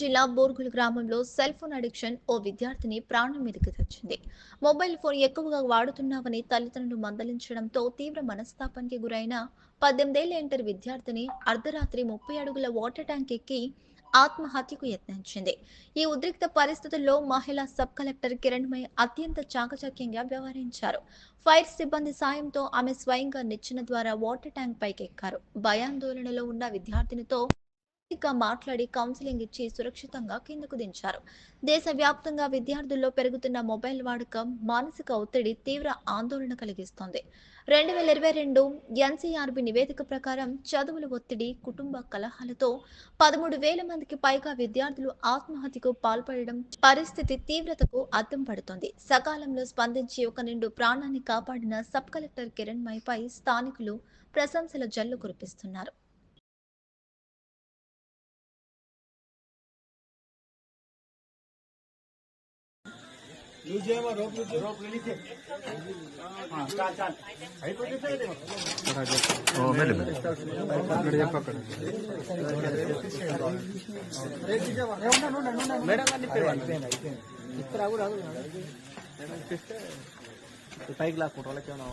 జిల్లా బోర్గుల్ గ్రామంలో cell phone addiction ఓ విద్యార్థిని ప్రాణం మీదకి తెచ్చింది. మొబైల్ ఫోన్ ఎక్కువగా వాడుతున్నావని తల్లిదండ్రులు మందలించడంతో తీవ్ర మనస్తాపానికి గురైన 18 ఏళ్ల ఇంటర్ విద్యార్థిని అర్ధరాత్రి 30 అడుగుల వాటర్ ట్యాంక్ ఎక్కి ఆత్మహత్యకు యత్నించింది. ఈ ఉద్రిక్త పరిస్థితుల్లో మహిళా సబ్ కలెక్టర్ కిరణ్మయి అత్యంత చాకచక్యంగా వ్యవహరించారు. ఫైర్ సిబ్బంది సాయంతో ఆమె స్వయంగా నిచ్చెన ద్వారా వాటర్ ట్యాంక్ పైకెక్కారు. భయాందోళనలో ఉన్న విద్యార్థినితో మాట్లాడి కౌన్సిలింగ్ ఇచ్చి సురక్షితంగా కిందకు దించారు. దేశవ్యాప్తంగా విద్యార్థుల్లో పెరుగుతున్న మొబైల్ వాడకం మానసిక ఒత్తిడి తీవ్ర ఆందోళన కలిగిస్తోంది. 2022 ఎన్సీఆర్బీ నివేదిక ప్రకారం చదువుల ఒత్తిడి, కుటుంబ కలహాలతో 13,000 మందికి పైగా విద్యార్థులు ఆత్మహత్యకు పాల్పడడం పరిస్థితి తీవ్రతకు అద్దం పడుతోంది. సకాలంలో స్పందించి ఒక నిండు ప్రాణాన్ని కాపాడిన సబ్ కలెక్టర్ కిరణ్మయిపై స్థానికులు ప్రశంసల జల్లు కురిపిస్తున్నారు. పైకి లాక్కుంటా వాళ్ళకి ఏమైనా